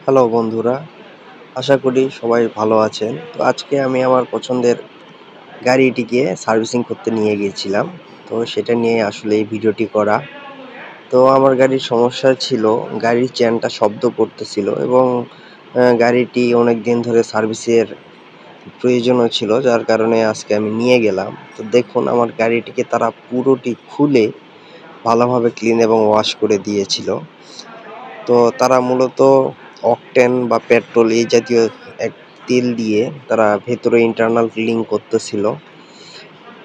Hello বন্ধুরা, আশা করি সবাই ভালো আছেন। তো আজকে আমি আমার পছন্দের গাড়িটিকে সার্ভিসিং করতে নিয়ে গিয়েছিলাম। তো সেটা নিয়ে আসলে এই ভিডিওটি করা। তো আমার গাড়ির সমস্যা ছিল, গাড়ির চেনটা শব্দ করতেছিল এবং গাড়িটি অনেক দিন ধরে সার্ভিসের প্রয়োজনও ছিল, যার কারণে আজকে আমি নিয়ে গেলাম। তো দেখুন, আমার গাড়িটিকে তারা পুরোটি খুলে ভালোভাবে ক্লিন এবং ওয়াশ করে দিয়েছিল। তো তারা মূলত অকটেন বা পেট্রোল এই জাতীয় এক তেল দিয়ে তারা ভেতরে ইন্টারনাল ক্লিনিং করতেছিল।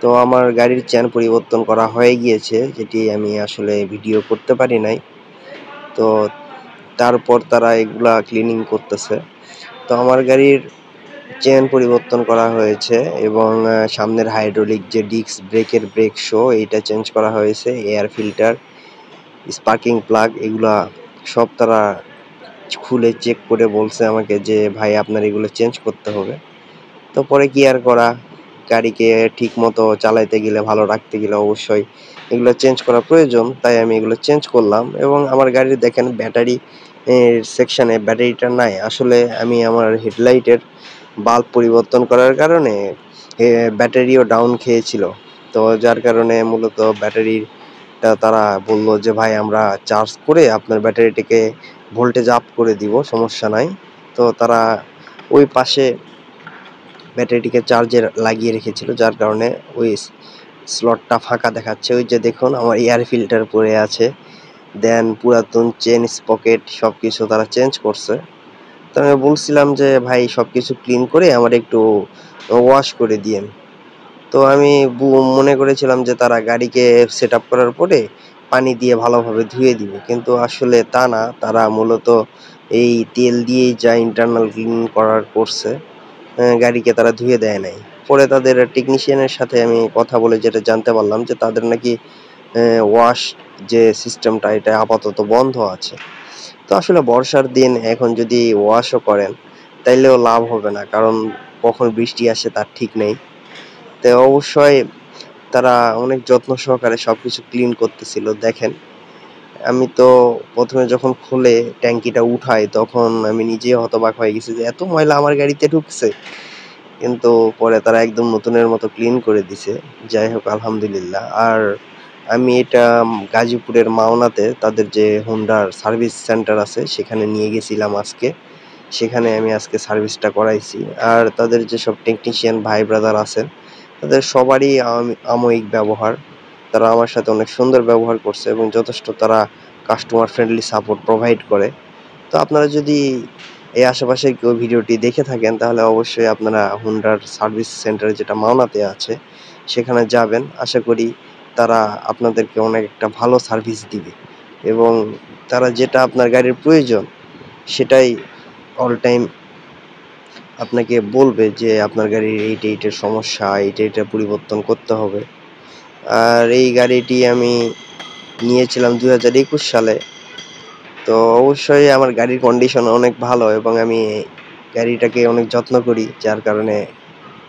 তো আমার গাড়ির চেন পরিবর্তন করা হয়ে গিয়েছে, যেটি আমি আসলে ভিডিও করতে পারি নাই। তো তারপর তারা এগুলা ক্লিনিং করতেছে। তো আমার গাড়ির চেন পরিবর্তন করা হয়েছে এবং সামনের হাইড্রোলিক যে ডিস্ক ব্রেকের ব্রেক শো এইটা চেঞ্জ করা হয়েছে। এয়ার ফিল্টার, স্পার্কিং প্লাগ এগুলা সব তারা খুলে চেক করে বলছে আমাকে যে ভাই আপনার এগুলো চেঞ্জ করতে হবে। তো পরে কি আর করা, গাড়িকে ঠিক মতো চালাইতে গেলে, ভালো রাখতে গেলে অবশ্যই এগুলো চেঞ্জ করা প্রয়োজন। তাই আমি এগুলো চেঞ্জ করলাম এবং আমার গাড়ির দেখেন ব্যাটারি সেকশনে ব্যাটারিটা নাই। আসলে আমি আমার হেডলাইটের বাল্ব পরিবর্তন করার কারণে ব্যাটারিও ডাউন খেয়েছিল। তো যার কারণে মূলত ব্যাটারিটা তারা বলল যে ভাই আমরা চার্জ করে আপনার ব্যাটারিটিকে ভোল্টেজ আপ করে দিব, সমস্যা নাই। তো তারা ওই পাশে ব্যাটারিটিকে চার্জে লাগিয়ে রেখেছিল, যার কারণে ওই স্লটটা ফাঁকা দেখাচ্ছে। ওই যে দেখুন আমার এয়ার ফিল্টার পড়ে আছে, দেন পুরাতন চেন স্পকেট সব কিছু তারা চেঞ্জ করছে। তো আমি বলছিলাম যে ভাই সব কিছু ক্লিন করে আমার একটু ওয়াশ করে দিয়েন। তো আমি মনে করেছিলাম যে তারা গাড়িকে সেট আপ করার পরে পানি দিয়ে ভালোভাবে ধুয়ে দিবে, কিন্তু আসলে তা না, তারা মূলত এই তেল দিয়েই যা ইন্টারনাল ক্লিন করার করছে, গাড়িকে তারা ধুয়ে দেয় নাই। পরে তাদের টেকনিশিয়ানের সাথে আমি কথা বলে যেটা জানতে পারলাম যে তাদের নাকি ওয়াশ যে সিস্টেমটা এটা আপাতত বন্ধ আছে। তো আসলে বর্ষার দিন এখন যদি ওয়াশও করেন তাইলেও লাভ হবে না, কারণ কখন বৃষ্টি আসে তার ঠিক নেই। তো অবশ্যই তারা অনেক যত্ন সহকারে সবকিছু ক্লিন করতেছিল। দেখেন, আমি তো প্রথমে যখন খুলে ট্যাঙ্কিটা উঠাই তখন আমি নিজেই হতবাক হয়ে গেছি যে এত ময়লা আমার গাড়িতে ঢুকছে। কিন্তু পরে তারা একদম নতুনের মতো ক্লিন করে দিছে। যাই হোক, আলহামদুলিল্লাহ। আর আমি এটা গাজীপুরের মাওনাতে তাদের যে হুন্ডার সার্ভিস সেন্টার আছে সেখানে নিয়ে গেছিলাম আজকে। সেখানে আমি আজকে সার্ভিসটা করাইছি। আর তাদের যেসব টেকনিশিয়ান ভাই ব্রাদার আছেন তাদের সবারই আময়িক ব্যবহার। তারা আমার সাথে অনেক সুন্দর ব্যবহার করছে এবং যথেষ্ট তারা কাস্টমার ফ্রেন্ডলি সাপোর্ট প্রোভাইড করে। তো আপনারা যদি এই আশেপাশে কেউ ভিডিওটি দেখে থাকেন তাহলে অবশ্যই আপনারা হুন্ডার সার্ভিস সেন্টার যেটা মাওনাতে আছে সেখানে যাবেন। আশা করি তারা আপনাদেরকে অনেক একটা ভালো সার্ভিস দিবে এবং তারা যেটা আপনার গাড়ির প্রয়োজন সেটাই অল টাইম আপনাকে বলবে যে আপনার গাড়ির এইটার সমস্যা, এইটা পরিবর্তন করতে হবে। আর এই গাড়িটি আমি নিয়েছিলাম 2021 সালে। তো অবশ্যই আমার গাড়ির কন্ডিশন অনেক ভালো এবং আমি গাড়িটাকে অনেক যত্ন করি, যার কারণে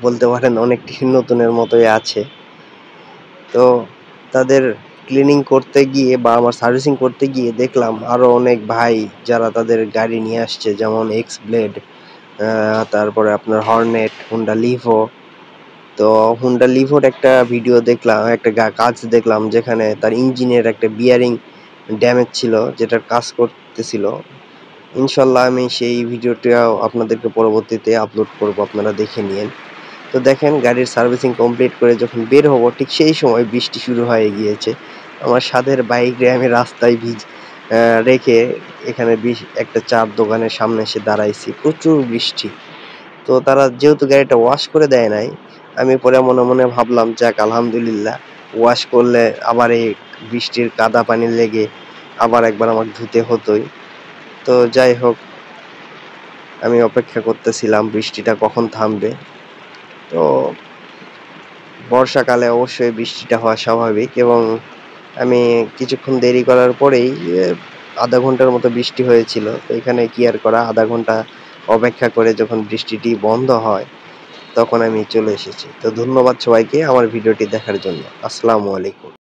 বলতে পারেন অনেকটি নতুনের মতোই আছে। তো তাদের ক্লিনিং করতে গিয়ে বা আমার সার্ভিসিং করতে গিয়ে দেখলাম আরও অনেক ভাই যারা তাদের গাড়ি নিয়ে আসছে, যেমন এক্স ব্লেড, তারপরে আপনার হর্নেট, হুন্ডা লিভো। তো হুন্ডা লিভোর একটা ভিডিও দেখলাম, একটা কাজ দেখলাম যেখানে তার ইঞ্জিনের একটা বিয়ারিং ড্যামেজ ছিল, যেটার কাজ করতেছিল। ইনশাল্লাহ আমি সেই ভিডিওটাও আপনাদেরকে পরবর্তীতে আপলোড করব, আপনারা দেখে নিন। তো দেখেন, গাড়ির সার্ভিসিং কমপ্লিট করে যখন বের হব ঠিক সেই সময় বৃষ্টি শুরু হয়ে গিয়েছে। আমার সাধের বাইকে আমি রাস্তায় রেখে এখানে একটা চার দোকানের সামনে এসে দাঁড়াইছি, প্রচুর বৃষ্টি। তো তারা যেহেতু গাড়িটা ওয়াশ করে দেয় নাই, আমি পরে মনে মনে ভাবলাম যাক আলহামদুলিল্লাহ, ওয়াশ করলে আবার এই বৃষ্টির কাদা পানি লেগে আবার একবার আমাকে ধুতে হতোই। তো যাই হোক, আমি অপেক্ষা করতেছিলাম বৃষ্টিটা কখন থামবে। তো বর্ষাকালে অবশ্যই বৃষ্টিটা হওয়া স্বাভাবিক এবং আমি কিছুক্ষণ দেরি করার পরেই আধা ঘন্টার মতো বৃষ্টি হয়েছিল। তো এখানে কি আর করা, আধা ঘন্টা অপেক্ষা করে যখন বৃষ্টিটি বন্ধ হয় তখন আমি চলে এসেছি। তো ধন্যবাদ সবাইকে আমার ভিডিওটি দেখার জন্য। আসসালামু আলাইকুম।